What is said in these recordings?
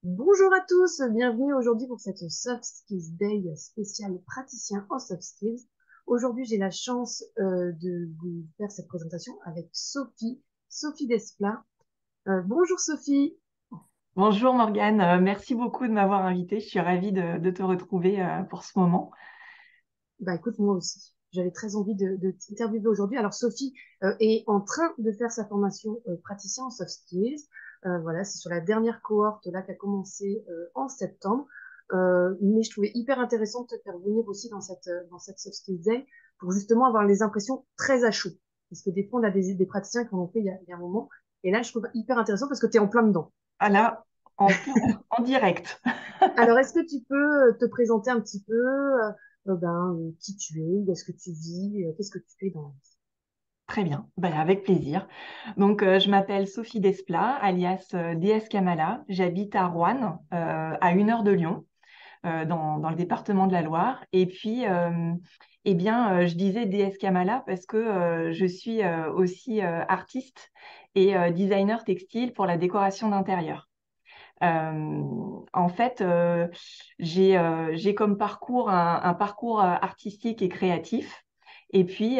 Bonjour à tous, bienvenue aujourd'hui pour cette Soft Skills Day spéciale praticien en Soft Skills. Aujourd'hui, j'ai la chance de vous faire cette présentation avec Sophie Desplat. Bonjour Sophie. Bonjour Morgane. Merci beaucoup de m'avoir invitée. Je suis ravie de te retrouver pour ce moment. Bah écoute, moi aussi, j'avais très envie de t'interviewer aujourd'hui. Alors Sophie est en train de faire sa formation praticien en Soft Skills. Voilà, c'est sur la dernière cohorte là qui a commencé en septembre. Mais je trouvais hyper intéressant de te faire venir aussi dans cette Soft Skills Day pour justement avoir les impressions très à chaud. Parce que des fois, on a des praticiens qui en ont fait il y a un moment. Et là, je trouve hyper intéressant parce que tu es en plein dedans. Ah là, en direct. Alors, est-ce que tu peux te présenter un petit peu qui tu es, où est-ce que tu vis, qu'est-ce que tu fais dans la vie? Très bien, ben, avec plaisir. Donc, je m'appelle Sophie Desplat, alias DS Kamala. J'habite à Roanne, à 1 heure de Lyon, dans le département de la Loire. Et puis, je disais DS Kamala parce que je suis aussi artiste et designer textile pour la décoration d'intérieur. En fait, j'ai comme parcours un parcours artistique et créatif. Et puis,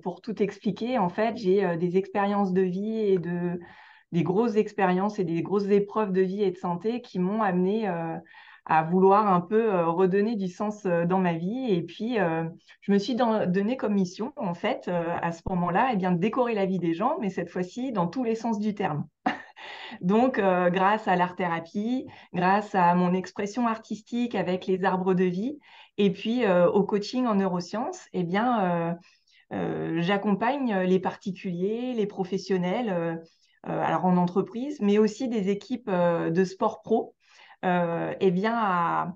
pour tout expliquer, en fait, j'ai des expériences de vie des grosses expériences et des grosses épreuves de vie et de santé qui m'ont amené à vouloir un peu redonner du sens dans ma vie. Et puis, je me suis donné comme mission, en fait, à ce moment-là, de décorer la vie des gens, mais cette fois-ci dans tous les sens du terme. Donc, grâce à l'art-thérapie, grâce à mon expression artistique avec les arbres de vie, et puis au coaching en neurosciences, j'accompagne les particuliers, les professionnels, alors en entreprise, mais aussi des équipes de sport pro, à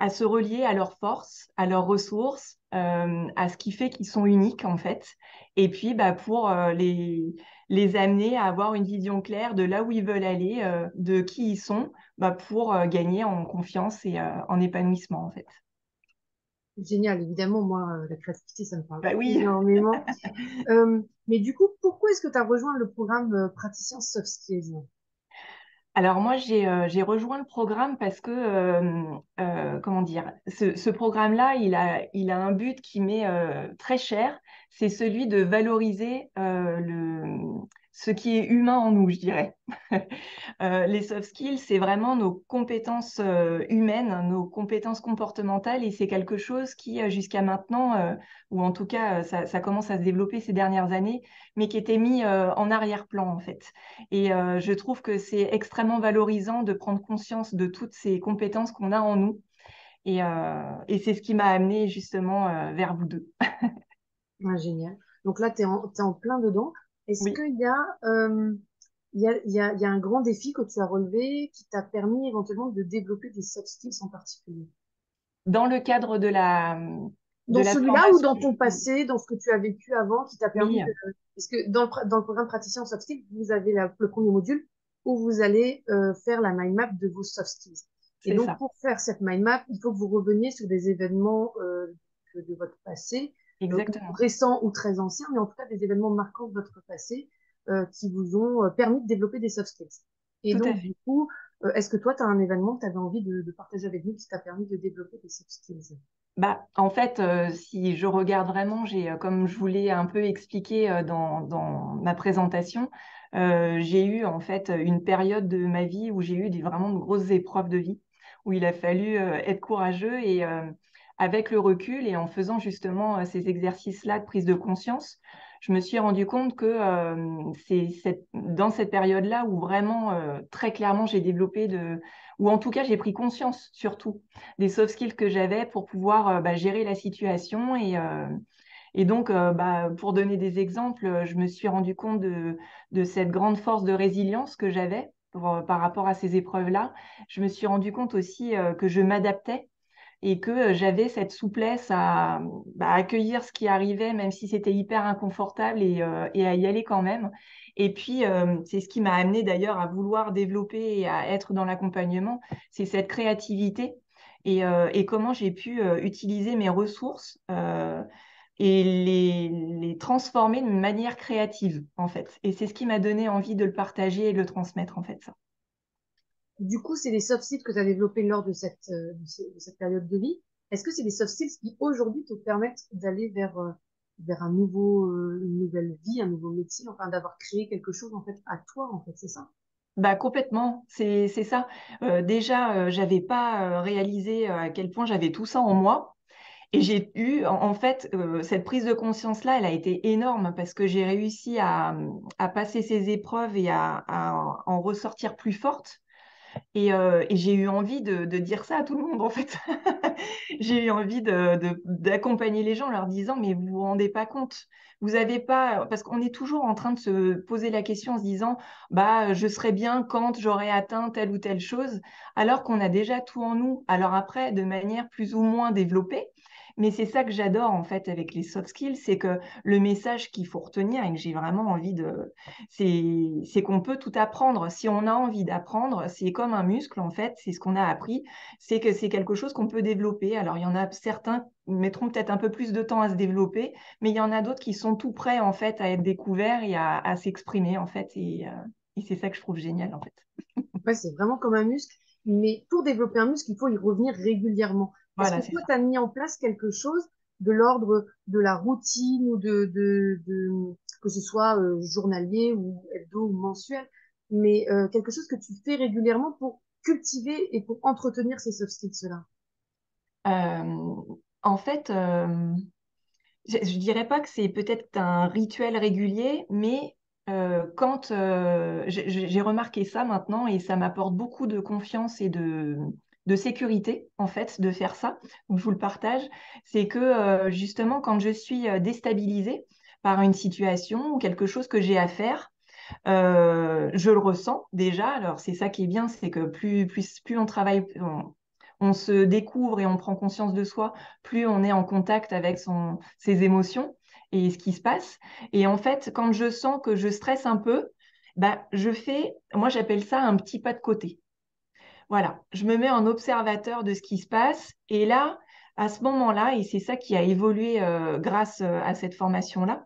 se relier à leurs forces, à leurs ressources, à ce qui fait qu'ils sont uniques en fait. Et puis pour les amener à avoir une vision claire de là où ils veulent aller, de qui ils sont, pour gagner en confiance et en épanouissement en fait. Génial, évidemment, moi, la créativité, ça me parle Bah oui. énormément. Mais du coup, pourquoi est-ce que tu as rejoint le programme praticien Soft Skills? Alors moi, j'ai rejoint le programme parce que, comment dire, ce programme-là, il a un but qui m'est très cher, c'est celui de valoriser ce qui est humain en nous, je dirais. Les soft skills, c'est vraiment nos compétences humaines, nos compétences comportementales, et c'est quelque chose qui, jusqu'à maintenant, ou en tout cas, ça commence à se développer ces dernières années, mais qui était mis en arrière-plan, en fait. Et je trouve que c'est extrêmement valorisant de prendre conscience de toutes ces compétences qu'on a en nous. Et c'est ce qui m'a amené justement vers vous deux. Ah, génial. Donc là, t'es en plein dedans. Est-ce Oui. qu'il y a, il y a un grand défi que tu as relevé qui t'a permis éventuellement de développer des soft skills en particulier? Dans le cadre de Dans la celui-là ou formation, dans ton passé, dans ce que tu as vécu avant, qui t'a permis oui, de... Parce que dans le programme praticien en soft skills, vous avez le premier module où vous allez faire la mind map de vos soft skills. Et c'est donc, ça, pour faire cette mind map, il faut que vous reveniez sur des événements de votre passé, ou exactement, récents ou très anciens, mais en tout cas des événements marquants de votre passé qui vous ont permis de développer des soft skills. Et tout à donc, fait. du coup, est-ce que toi, tu as un événement que tu avais envie de partager avec nous qui t'a permis de développer des soft skills? En fait, si je regarde vraiment, comme je vous l'ai un peu expliqué dans ma présentation, j'ai eu en fait une période de ma vie où j'ai eu vraiment de grosses épreuves de vie, où il a fallu être courageux et avec le recul et en faisant justement ces exercices-là de prise de conscience, je me suis rendu compte que dans cette période-là où vraiment très clairement j'ai développé ou en tout cas j'ai pris conscience surtout des soft skills que j'avais pour pouvoir gérer la situation. Et donc, pour donner des exemples, je me suis rendu compte de cette grande force de résilience que j'avais par rapport à ces épreuves-là. Je me suis rendu compte aussi que je m'adaptais et que j'avais cette souplesse à accueillir ce qui arrivait, même si c'était hyper inconfortable et à y aller quand même. Et puis, c'est ce qui m'a amené d'ailleurs à vouloir développer et à être dans l'accompagnement, c'est cette créativité et comment j'ai pu utiliser mes ressources et les transformer d'une manière créative, en fait. Et c'est ce qui m'a donné envie de le partager et de le transmettre, en fait, ça. du coup, c'est les soft skills que tu as développés lors de de cette période de vie. Est-ce que c'est les soft skills qui aujourd'hui te permettent d'aller vers une nouvelle vie, un nouveau métier, enfin d'avoir créé quelque chose en fait à toi, en fait, c'est ça? Bah, complètement, c'est ça. Déjà, j'avais pas réalisé à quel point j'avais tout ça en moi. Et j'ai eu, en fait, cette prise de conscience-là, elle a été énorme parce que j'ai réussi à passer ces épreuves et à en ressortir plus forte. Et j'ai eu envie de dire ça à tout le monde, en fait. J'ai eu envie d'accompagner les gens en leur disant, mais vous vous rendez pas compte. Vous avez pas, parce qu'on est toujours en train de se poser la question en se disant, bah, je serai bien quand j'aurai atteint telle ou telle chose, alors qu'on a déjà tout en nous. Alors après, de manière plus ou moins développée, mais c'est ça que j'adore en fait avec les soft skills, c'est que le message qu'il faut retenir et que j'ai vraiment envie de, c'est qu'on peut tout apprendre. Si on a envie d'apprendre, c'est comme un muscle en fait, c'est ce qu'on a appris, c'est que c'est quelque chose qu'on peut développer. Alors il y en a certains qui mettront peut-être un peu plus de temps à se développer, mais il y en a d'autres qui sont tout prêts en fait à être découverts et à s'exprimer en fait, et c'est ça que je trouve génial en fait. Ouais, c'est vraiment comme un muscle, mais pour développer un muscle, il faut y revenir régulièrement. Est-ce que Voilà, c'est toi, ça. tu as mis en place quelque chose de l'ordre de la routine ou que ce soit journalier ou hebdo ou mensuel, mais quelque chose que tu fais régulièrement pour cultiver et pour entretenir ces soft skills-là? Euh, En fait, je dirais pas que c'est peut-être un rituel régulier, mais quand j'ai remarqué ça maintenant et ça m'apporte beaucoup de confiance et de sécurité en fait de faire ça. Donc je vous le partage, c'est que justement quand je suis déstabilisée par une situation ou quelque chose que j'ai à faire, je le ressens déjà. Alors, c'est ça qui est bien, c'est que plus on travaille, on se découvre et on prend conscience de soi, plus on est en contact avec ses émotions et ce qui se passe. Et en fait, quand je sens que je stresse un peu, bah, moi j'appelle ça un petit pas de côté. Voilà, je me mets en observateur de ce qui se passe. Et là, à ce moment-là, et c'est ça qui a évolué grâce à cette formation-là,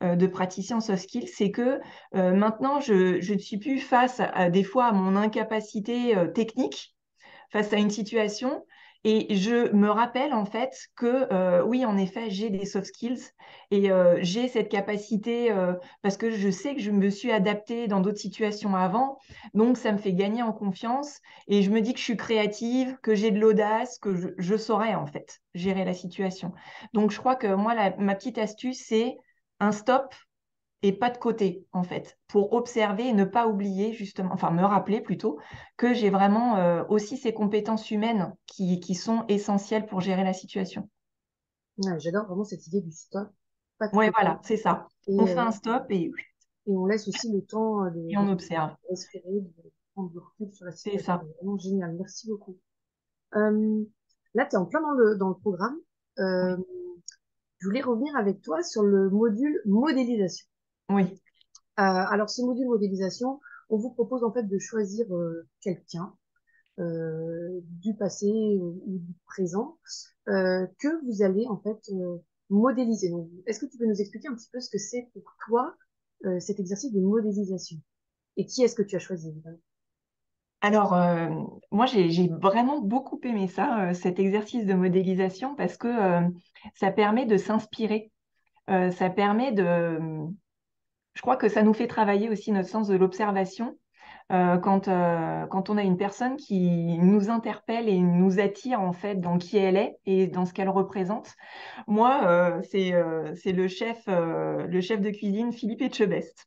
de praticien en soft skills, c'est que maintenant, je ne suis plus face des fois à mon incapacité technique face à une situation. Et je me rappelle en fait que oui, en effet, j'ai des soft skills et j'ai cette capacité parce que je sais que je me suis adaptée dans d'autres situations avant. Donc, ça me fait gagner en confiance et je me dis que je suis créative, que j'ai de l'audace, que je saurais en fait gérer la situation. Donc, je crois que moi, ma petite astuce, c'est un stop et pas de côté, en fait, pour observer et ne pas oublier, justement, enfin me rappeler plutôt, que j'ai vraiment aussi ces compétences humaines qui sont essentielles pour gérer la situation. Ouais, j'adore vraiment cette idée du stop, pas de Oui, côté, voilà, c'est ça. On et, fait un stop et on laisse aussi le temps et on observe. respirer, de prendre du recul sur la C'est situation. ça. Vraiment génial, merci beaucoup. Euh, Là, tu es en plein dans le programme. Oui. Euh, je voulais revenir avec toi sur le module modélisation. Oui. Alors, ce module modélisation, on vous propose en fait de choisir quelqu'un du passé ou du présent que vous allez en fait modéliser. Donc, est-ce que tu peux nous expliquer un petit peu ce que c'est pour toi cet exercice de modélisation? Et qui est-ce que tu as choisi, évidemment? Alors, moi, j'ai vraiment beaucoup aimé ça, cet exercice de modélisation, parce que ça permet de s'inspirer. Ça permet je crois que ça nous fait travailler aussi notre sens de l'observation quand on a une personne qui nous interpelle et nous attire en fait dans qui elle est et dans ce qu'elle représente. Moi, c'est le chef de cuisine Philippe Etchebest.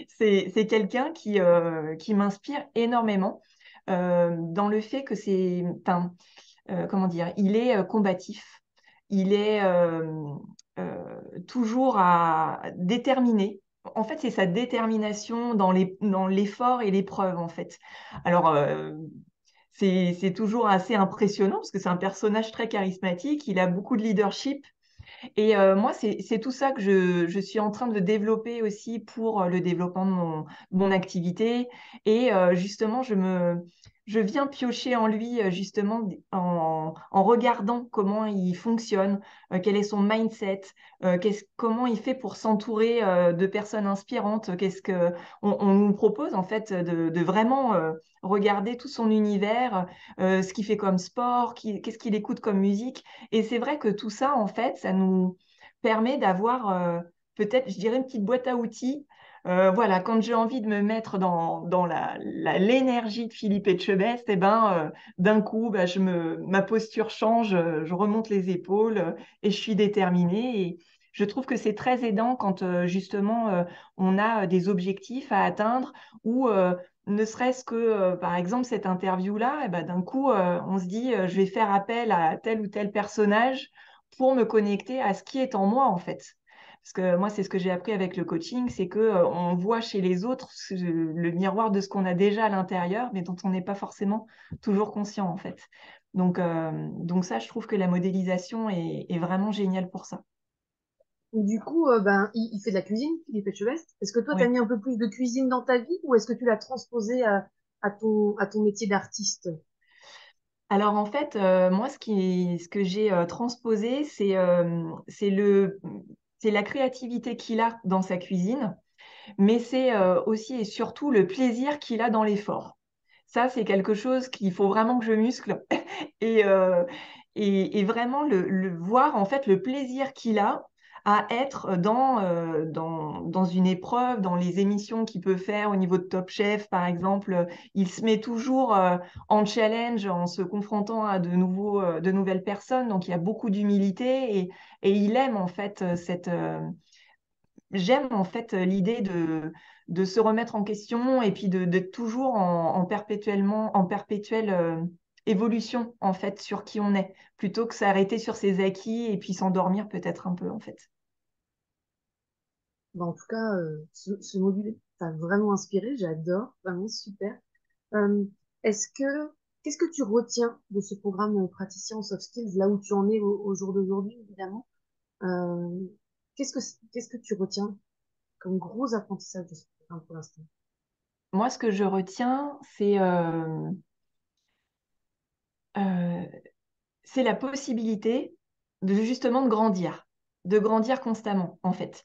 C'est quelqu'un qui m'inspire énormément dans le fait que enfin, comment dire, il est combatif, il est toujours déterminé. En fait, c'est sa détermination dans l'effort et l'épreuve, en fait. Alors, c'est toujours assez impressionnant parce que c'est un personnage très charismatique, il a beaucoup de leadership. Et moi, c'est tout ça que je suis en train de développer aussi pour le développement de mon activité. Et justement, je viens piocher en lui justement en regardant comment il fonctionne, quel est son mindset, comment il fait pour s'entourer de personnes inspirantes. On nous propose en fait de vraiment regarder tout son univers, ce qu'il fait comme sport, qu'est-ce qu'il écoute comme musique. Et c'est vrai que tout ça, en fait, ça nous permet d'avoir peut-être, je dirais, une petite boîte à outils. Voilà, quand j'ai envie de me mettre dans l'énergie de Philippe Etchebest, eh ben, d'un coup, bah, ma posture change, je remonte les épaules et je suis déterminée. Et je trouve que c'est très aidant quand justement on a des objectifs à atteindre ou ne serait-ce que, par exemple, cette interview-là, eh ben, d'un coup, on se dit, je vais faire appel à tel ou tel personnage pour me connecter à ce qui est en moi, en fait. Parce que moi, c'est ce que j'ai appris avec le coaching, c'est que on voit chez les autres le miroir de ce qu'on a déjà à l'intérieur, mais dont on n'est pas forcément toujours conscient, en fait. Donc ça, je trouve que la modélisation est vraiment géniale pour ça. Du coup, ben, il fait de la cuisine, Philippe Etchebest. Est-ce que toi, tu as Oui. mis un peu plus de cuisine dans ta vie ou est-ce que tu l'as transposé à ton métier d'artiste? Alors en fait, moi, ce que j'ai transposé, c'est la créativité qu'il a dans sa cuisine, mais c'est aussi et surtout le plaisir qu'il a dans l'effort. Ça, c'est quelque chose qu'il faut vraiment que je muscle et, euh, et vraiment le voir, en fait, le plaisir qu'il a à être dans une épreuve, dans les émissions qu'il peut faire au niveau de Top Chef, par exemple. Il se met toujours en challenge en se confrontant à de nouvelles personnes. Donc, il y a beaucoup d'humilité et il aime, en fait, j'aime en fait l'idée de se remettre en question et puis d'être toujours en perpétuelle évolution en fait sur qui on est, plutôt que s'arrêter sur ses acquis et puis s'endormir peut-être un peu en fait. Ben, en tout cas, ce module t'a vraiment inspiré. J'adore. Vraiment super. Euh, est-ce que, qu'est-ce que tu retiens de ce programme praticien en soft skills, là où tu en es au jour d'aujourd'hui, évidemment? Euh, qu'est-ce que tu retiens comme gros apprentissage de ce programme pour l'instant? Moi, ce que je retiens, euh, c'est la possibilité de justement de grandir constamment en fait.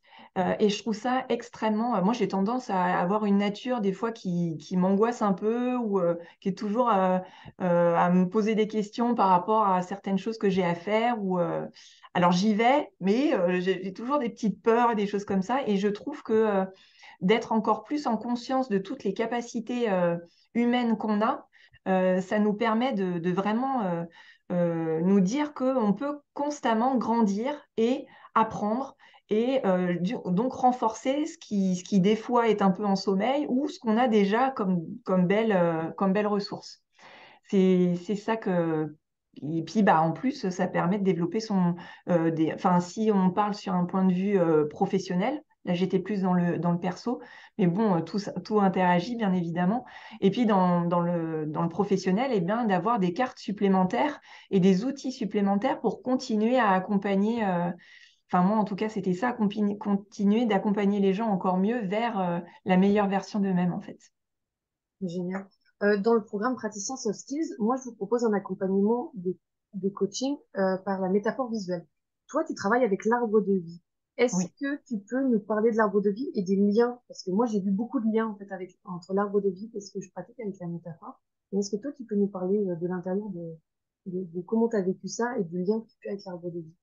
Et je trouve ça extrêmement. Moi, j'ai tendance à avoir une nature des fois qui m'angoisse un peu ou qui est toujours à me poser des questions par rapport à certaines choses que j'ai à faire. Alors j'y vais, mais j'ai toujours des petites peurs et des choses comme ça. Et je trouve que d'être encore plus en conscience de toutes les capacités humaines qu'on a, ça nous permet de vraiment nous dire qu'on peut constamment grandir et apprendre et donc renforcer ce qui des fois est un peu en sommeil ou ce qu'on a déjà comme belle ressource. C'est ça que... Et puis, bah, en plus, ça permet de développer enfin, si on parle sur un point de vue professionnel, là, j'étais plus dans le perso, mais bon, tout interagit, bien évidemment. Et puis, dans le professionnel, eh bien, d'avoir des cartes supplémentaires et des outils supplémentaires pour continuer à accompagner, enfin, moi, en tout cas, c'était ça, continuer d'accompagner les gens encore mieux vers la meilleure version d'eux-mêmes, en fait. Génial. Dans le programme praticien soft skills, moi, je vous propose un accompagnement de coaching par la métaphore visuelle. Toi, tu travailles avec l'arbre de vie. Est-ce Oui. que tu peux nous parler de l'arbre de vie et des liens? Parce que moi, j'ai vu beaucoup de liens en fait entre l'arbre de vie et ce que je pratique avec la métaphore. Et est-ce que toi, tu peux nous parler de l'intérieur de comment tu as vécu ça et du lien que tu as avec l'arbre de vie?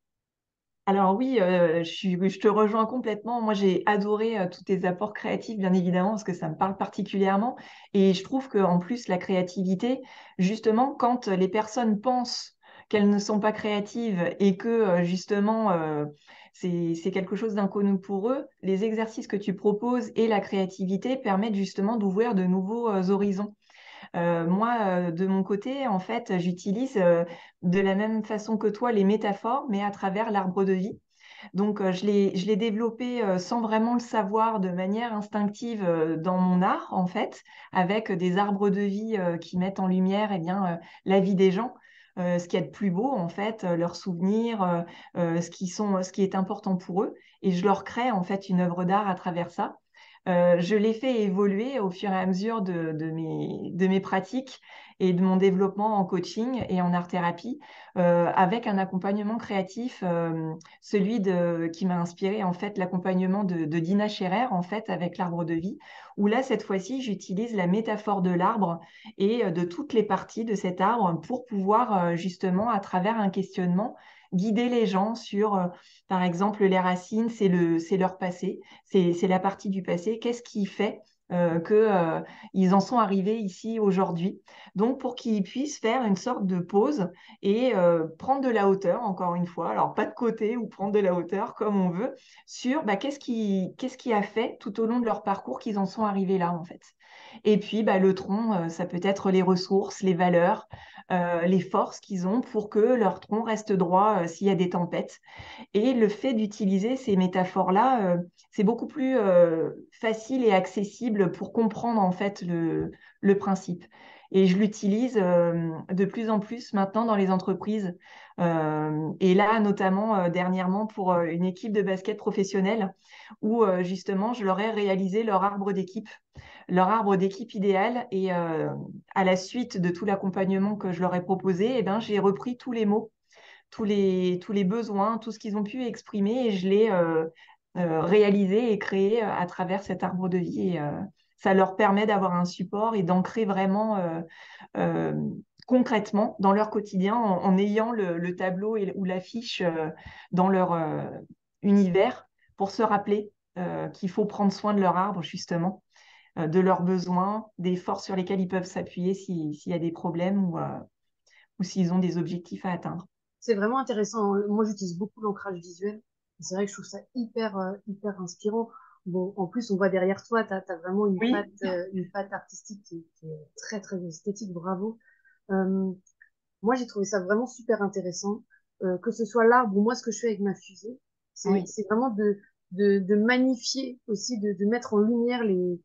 Alors oui, je te rejoins complètement. Moi, j'ai adoré tous tes apports créatifs, bien évidemment, parce que ça me parle particulièrement. Et je trouve qu'en plus, la créativité, justement, quand les personnes pensent qu'elles ne sont pas créatives et que justement, c'est quelque chose d'inconnu pour eux, les exercices que tu proposes et la créativité permettent justement d'ouvrir de nouveaux horizons. Moi, de mon côté, en fait, j'utilise de la même façon que toi les métaphores, mais à travers l'arbre de vie. Donc, je l'ai développé sans vraiment le savoir, de manière instinctive dans mon art, en fait, avec des arbres de vie qui mettent en lumière eh bien, la vie des gens. Ce qu'il y a de plus beau, en fait, leurs souvenirs, ce qui est important pour eux. Et je leur crée, en fait, une œuvre d'art à travers ça. Je l'ai fait évoluer au fur et à mesure de mes pratiques et de mon développement en coaching et en art-thérapie, avec un accompagnement créatif, qui m'a inspiré en fait l'accompagnement de Dina Scherer en fait avec l'arbre de vie, où là cette fois-ci j'utilise la métaphore de l'arbre et de toutes les parties de cet arbre pour pouvoir justement à travers un questionnement guider les gens sur, par exemple, les racines, c'est leur passé, c'est la partie du passé. Qu'est-ce qui fait qu'ils en sont arrivés ici aujourd'hui? Donc, pour qu'ils puissent faire une sorte de pause et prendre de la hauteur, encore une fois, alors pas de côté ou prendre de la hauteur comme on veut, sur qu'est-ce qui a fait tout au long de leur parcours qu'ils en sont arrivés là, en fait. Et puis, le tronc, ça peut être les ressources, les valeurs, les forces qu'ils ont pour que leur tronc reste droit s'il y a des tempêtes. Et le fait d'utiliser ces métaphores-là, c'est beaucoup plus facile et accessible pour comprendre en fait le principe. Et je l'utilise de plus en plus maintenant dans les entreprises. Et là, notamment dernièrement pour une équipe de basket professionnelle, où justement, je leur ai réalisé leur arbre d'équipe idéal. Et à la suite de tout l'accompagnement que je leur ai proposé, eh ben, j'ai repris tous les mots, tous les besoins, tout ce qu'ils ont pu exprimer, et je l'ai réalisé et créé à travers cet arbre de vie. Et ça leur permet d'avoir un support et d'ancrer vraiment euh, concrètement dans leur quotidien en ayant le tableau ou l'affiche dans leur univers pour se rappeler qu'il faut prendre soin de leur arbre, justement, de leurs besoins, des forces sur lesquelles ils peuvent s'appuyer s'il y a des problèmes ou s'ils ont des objectifs à atteindre. C'est vraiment intéressant. Moi, j'utilise beaucoup l'ancrage visuel. Et c'est vrai que je trouve ça hyper inspirant. Bon, en plus, on voit derrière toi, tu as vraiment Oui, une patte artistique qui est très esthétique. Bravo. Euh, Moi, j'ai trouvé ça vraiment super intéressant. Que ce soit l'arbre ou moi, ce que je fais avec ma fusée, oui, c'est vraiment de magnifier aussi, de mettre en lumière les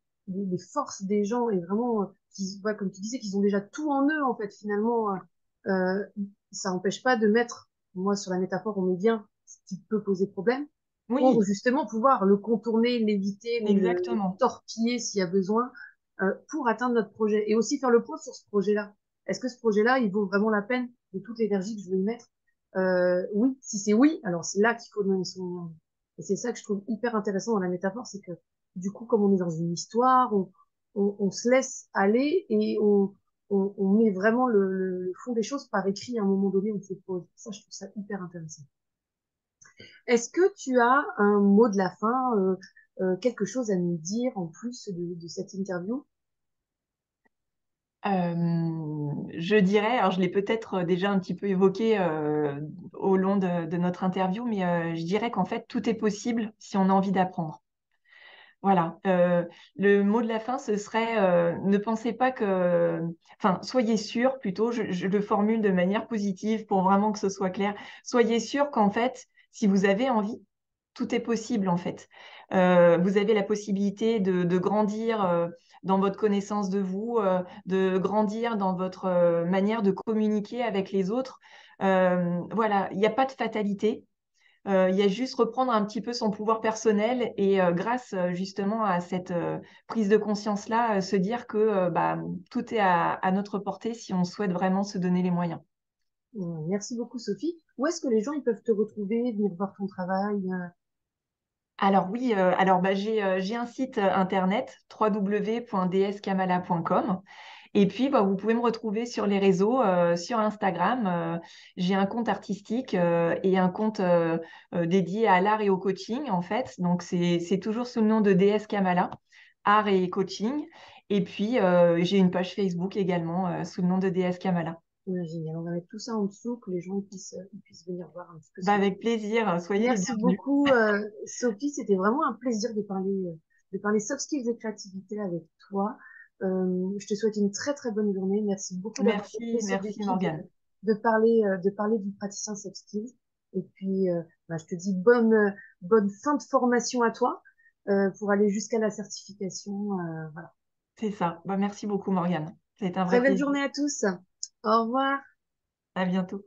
forces des gens et vraiment, ouais, comme tu disais, qu'ils ont déjà tout en eux, en fait, finalement. Euh, Ça n'empêche pas de mettre, moi, sur la métaphore, on met bien ce qui peut poser problème pour oui, justement pouvoir le contourner, l'éviter, même le exactement. torpiller s'il y a besoin, pour atteindre notre projet. Et aussi faire le point sur ce projet-là. Est-ce que ce projet-là, il vaut vraiment la peine de toute l'énergie que je veux y mettre? Oui, si c'est oui, alors c'est là qu'il faut donner son énergie. Et c'est ça que je trouve hyper intéressant dans la métaphore, c'est que du coup, comme on est dans une histoire, on se laisse aller et on met vraiment le fond des choses par écrit à un moment donné, on se pose. Ça, je trouve ça hyper intéressant. Est-ce que tu as un mot de la fin, quelque chose à nous dire en plus de cette interview? Je dirais, alors je l'ai peut-être déjà un petit peu évoqué au long de notre interview, mais je dirais qu'en fait, tout est possible si on a envie d'apprendre. Voilà. Le mot de la fin, ce serait ne pensez pas que, enfin, soyez sûr plutôt, je le formule de manière positive pour vraiment que ce soit clair. Soyez sûr qu'en fait, si vous avez envie, tout est possible en fait. Vous avez la possibilité de grandir dans votre connaissance de vous, de grandir dans votre manière de communiquer avec les autres. Voilà, il n'y a pas de fatalité. Il y a juste reprendre un petit peu son pouvoir personnel et grâce justement à cette prise de conscience-là, se dire que tout est à notre portée si on souhaite vraiment se donner les moyens. Merci beaucoup, Sophie. Où est-ce que les gens ils peuvent te retrouver, venir voir ton travail? Alors oui, j'ai un site internet www.dskamala.com. Et puis, vous pouvez me retrouver sur les réseaux, sur Instagram. J'ai un compte artistique et un compte dédié à l'art et au coaching, en fait. Donc, c'est toujours sous le nom de DS Kamala, art et coaching. Et puis, j'ai une page Facebook également sous le nom de DS Kamala. Génial. On va mettre tout ça en dessous, que les gens ils puissent venir voir un petit peu ce que tu Avec fais. plaisir, soyez les Merci bienvenus. beaucoup, Sophie. C'était vraiment un plaisir de parler soft skills et créativité avec toi. Je te souhaite une très bonne journée. Merci beaucoup d'avoir fait Merci, ce merci défi Morgane. de parler du praticien soft skills. Et puis, je te dis bonne fin de formation à toi pour aller jusqu'à la certification. Voilà. C'est ça. Merci beaucoup Morgane. C'est un Très vrai belle plaisir. journée à tous. Au revoir. À bientôt.